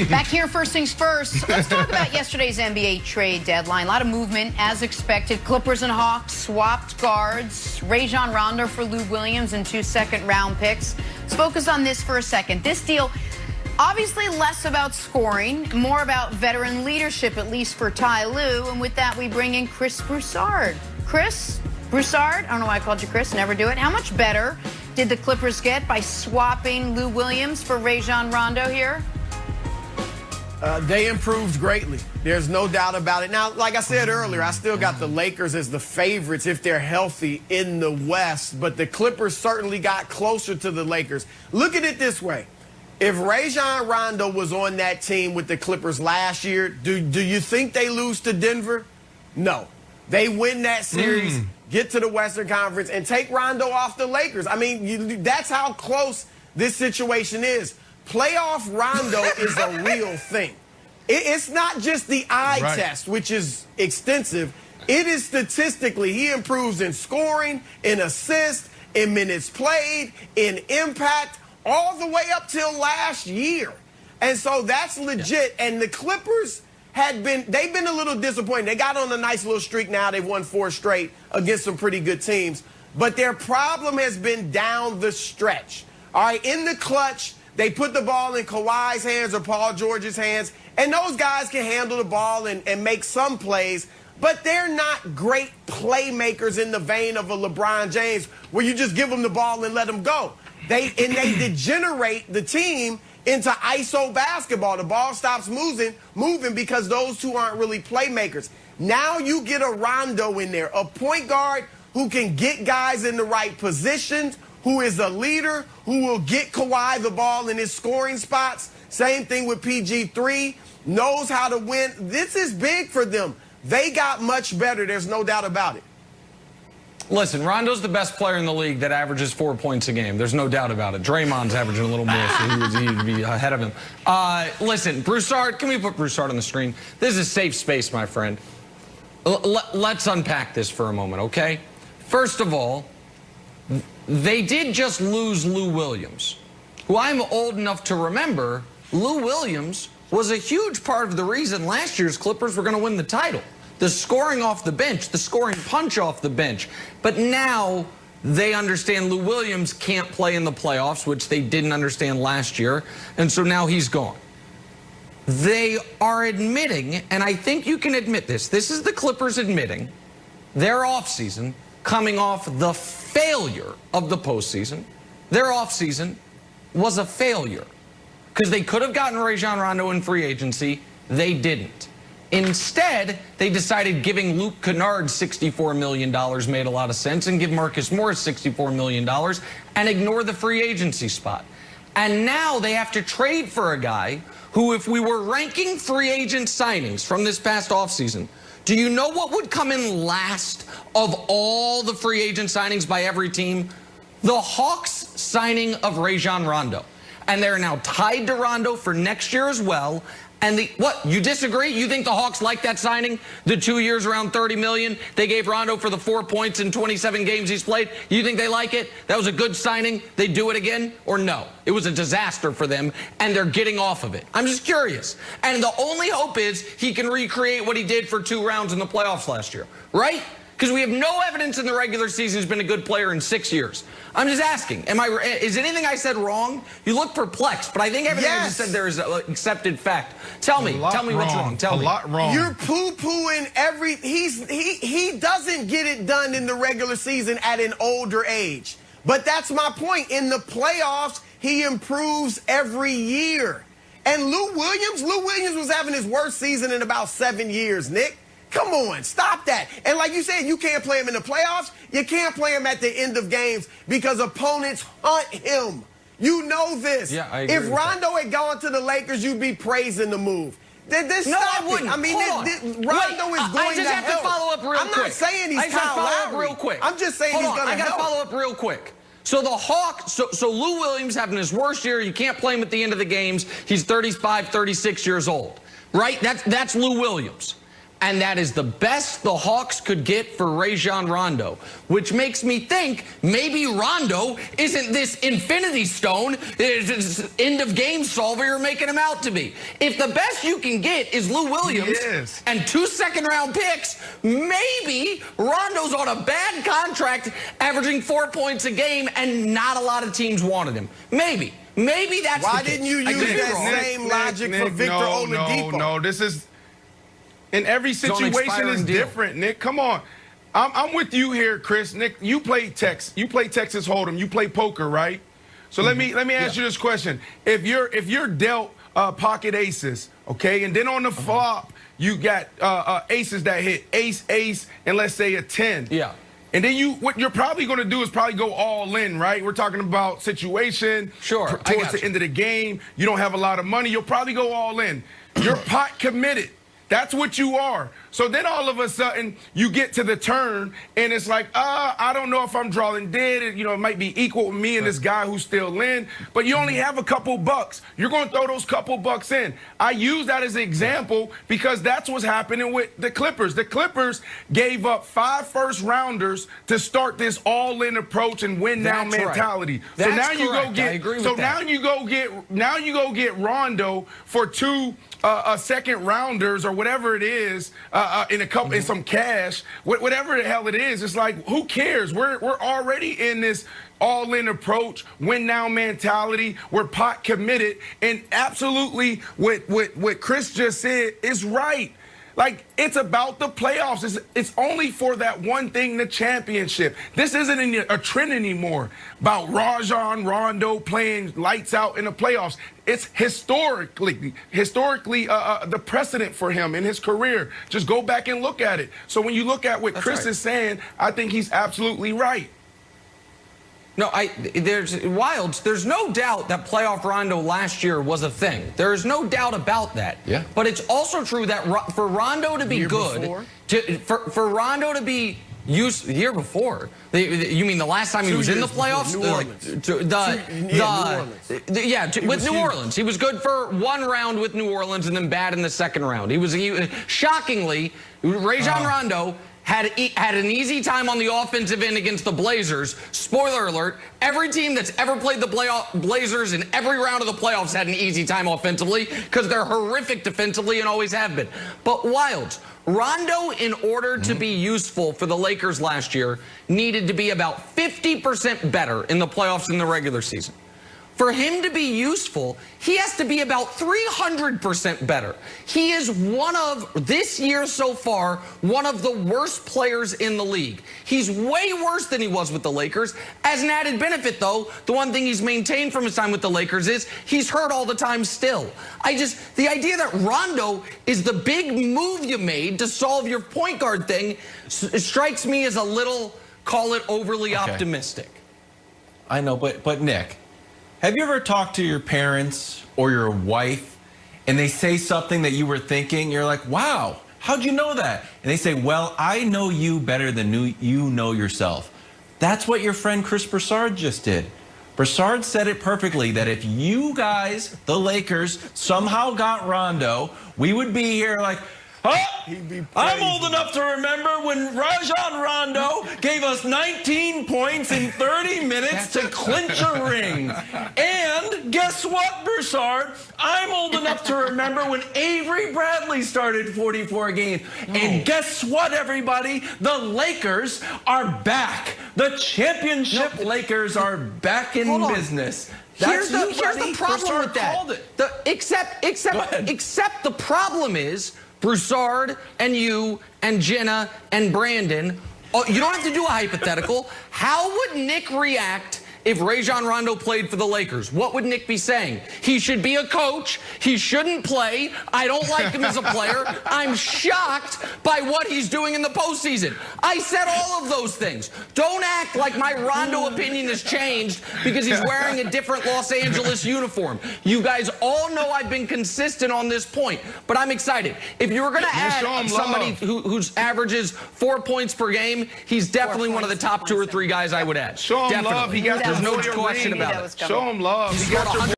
Back here, first things first. Let's talk about yesterday's NBA trade deadline. A lot of movement, as expected. Clippers and Hawks swapped guards. Rajon Rondo for Lou Williams and 2 second-round picks. Let's focus on this for a second. This deal, obviously less about scoring, more about veteran leadership, at least for Ty Lue. And with that, we bring in Chris Broussard. Chris Broussard, I don't know why I called you Chris, never do it. How much better did the Clippers get by swapping Lou Williams for Rajon Rondo here? They improved greatly. There's no doubt about it. Now, like I said earlier, I still got the Lakers as the favorites if they're healthy in the West, but the Clippers certainly got closer to the Lakers. Look at it this way. If Rajon Rondo was on that team with the Clippers last year, do you think they lose to Denver? No. They win that series, get to the Western Conference, and take Rondo off the Lakers. I mean, that's how close this situation is. Playoff Rondo is a real thing. It's not just the eye test, which is extensive. It is statistically. He improves in scoring, in assists, in minutes played, in impact, all the way up till last year. And so that's legit. Yeah. And the Clippers they've been a little disappointed. They got on a nice little streak now. They've won 4 straight against some pretty good teams. But their problem has been down the stretch. All right, in the clutch, they put the ball in Kawhi's hands or Paul George's hands, and those guys can handle the ball and make some plays, but they're not great playmakers in the vein of a LeBron James where you just give them the ball and let them go. They degenerate the team into ISO basketball. The ball stops moving because those two aren't really playmakers. Now you get a Rondo in there, a point guard who can get guys in the right positions, who is a leader, who will get Kawhi the ball in his scoring spots. Same thing with PG3, knows how to win. This is big for them. They got much better. There's no doubt about it. Listen, Rondo's the best player in the league that averages 4 points a game. There's no doubt about it. Draymond's averaging a little more, so he'd be ahead of him. Listen, Broussard, can we put Broussard on the screen? This is a safe space, my friend. Let's unpack this for a moment, okay? First of all, they did just lose Lou Williams, who I'm old enough to remember. Lou Williams was a huge part of the reason last year's Clippers were going to win the title. The scoring off the bench, the scoring punch off the bench. But now they understand Lou Williams can't play in the playoffs, which they didn't understand last year, and so now he's gone. They are admitting, and I think you can admit this is the Clippers admitting their offseason coming off the failure of the postseason. Their offseason was a failure because they could have gotten Rajon Rondo in free agency. They didn't. Instead, they decided giving Luke Kennard $64 million made a lot of sense and give Marcus Morris $64 million and ignore the free agency spot. And now they have to trade for a guy who, if we were ranking free agent signings from this past offseason, do you know what would come in last of all the free agent signings by every team? The Hawks signing of Rajon Rondo. And they're now tied to Rondo for next year as well. And what, you disagree? You think the Hawks like that signing? The 2 years around $30 million they gave Rondo for the 4 points in 27 games he's played? You think they like it? That was a good signing? They do it again? Or no? It was a disaster for them, and they're getting off of it. I'm just curious. And the only hope is he can recreate what he did for 2 rounds in the playoffs last year, right? Because we have no evidence in the regular season he's been a good player in 6 years. I'm just asking, is anything I said wrong? You look perplexed, but I think everything I just said there is an accepted fact. Tell me what's wrong. Tell me. A lot wrong. You're poo-pooing he doesn't get it done in the regular season at an older age. But that's my point. In the playoffs, he improves every year. And Lou Williams was having his worst season in about 7 years, Nick. Come on, stop that. And like you said, you can't play him in the playoffs. You can't play him at the end of games because opponents hunt him. You know this. Yeah, I agree. If Rondo had gone to the Lakers, you'd be praising the move. I wouldn't. I mean, Rondo is going to help. I just have to follow up real quick. I'm not saying he's Kyle Lowry. Real quick. I'm just saying he's going to help. I got to follow up real quick. So the Hawks, so Lou Williams having his worst year. You can't play him at the end of the games. He's 35, 36 years old, right? That's Lou Williams. And that is the best the Hawks could get for Rajon Rondo, which makes me think maybe Rondo isn't this infinity stone, end-of-game solver you're making him out to be. If the best you can get is Lou Williams and 2 second-round picks, maybe Rondo's on a bad contract averaging 4 points a game and not a lot of teams wanted him. Maybe. Maybe that's Why the case. didn't you use that same logic for Victor Oladipo? No, this is... And every situation is different, Nick. Come on. I'm with you here, Chris. Nick, you play Texas Hold'em. You play poker, right? So let me ask you this question. If you're dealt pocket aces, okay, and then on the flop you got aces that hit ace, ace, and let's say a 10. Yeah. And then what you're probably going to do is probably go all in, right? We're talking about situation. Sure. Towards the end of the game, you don't have a lot of money. You'll probably go all in. You're pot committed. That's what you are. So then all of a sudden you get to the turn and it's like, I don't know if I'm drawing dead. You know, it might be equal with me and this guy who's still in, but you only have a couple bucks. You're going to throw those couple bucks in. I use that as an example because that's what's happening with the Clippers. The Clippers gave up 5 first-rounders to start this all-in approach and win-now mentality. Right. So now you go get. So now you go get Rondo for 2 second-rounders or whatever it is. In some cash, whatever the hell it is. It's like, who cares? We're already in this all-in approach, win-now mentality. We're pot committed, and absolutely what Chris just said is right. Like, it's about the playoffs. It's only for that one thing, the championship. This isn't a trend anymore about Rajon Rondo playing lights out in the playoffs. It's historically the precedent for him in his career. Just go back and look at it. So when you look at what Chris is saying, I think he's absolutely right. No, there's no doubt that playoff Rondo last year was a thing. There is no doubt about that. Yeah. But it's also true that for Rondo to be good, for Rondo to be used the year before. You mean the last time he was in the playoffs? New Orleans. With New Orleans. He was good for 1 round with New Orleans and then bad in the 2nd round. He was shockingly, Rajon Rondo had an easy time on the offensive end against the Blazers. Spoiler alert, every team that's ever played the Blazers in every round of the playoffs had an easy time offensively because they're horrific defensively and always have been. But Wilds, Rondo, in order to be useful for the Lakers last year, needed to be about 50% better in the playoffs than the regular season. For him to be useful, he has to be about 300% better. He is this year so far, one of the worst players in the league. He's way worse than he was with the Lakers. As an added benefit, though, the one thing he's maintained from his time with the Lakers is he's hurt all the time still. The idea that Rondo is the big move you made to solve your point guard thing strikes me as a little, call it overly optimistic. I know, but Nick, have you ever talked to your parents or your wife and they say something that you were thinking? You're like, wow, how'd you know that? And they say, well, I know you better than you know yourself. That's what your friend Chris Broussard just did. Broussard said it perfectly, that if you guys, the Lakers, somehow got Rondo, we would be here like, oh, I'm old enough to remember when Rajon Rondo gave us 19 points in 30 minutes to clinch a ring. And guess what, Broussard? I'm old enough to remember when Avery Bradley started 44 games. And guess what, everybody? The Lakers are back. The championship Lakers are back in business. Here's the problem with that. Except the problem is, Broussard and you and Jenna and Brandon, you don't have to do a hypothetical. How would Nick react if Rajon Rondo played for the Lakers? What would Nick be saying? He should be a coach. He shouldn't play. I don't like him as a player. I'm shocked by what he's doing in the postseason. I said all of those things. Don't act like my Rondo opinion has changed because he's wearing a different Los Angeles uniform. You guys all know I've been consistent on this point, but I'm excited. If you were going to add somebody whose averages 4 points per game, he's definitely one of the top 2 or 3 guys I would add. Show him love. He got There's no question about it. Show him love. He got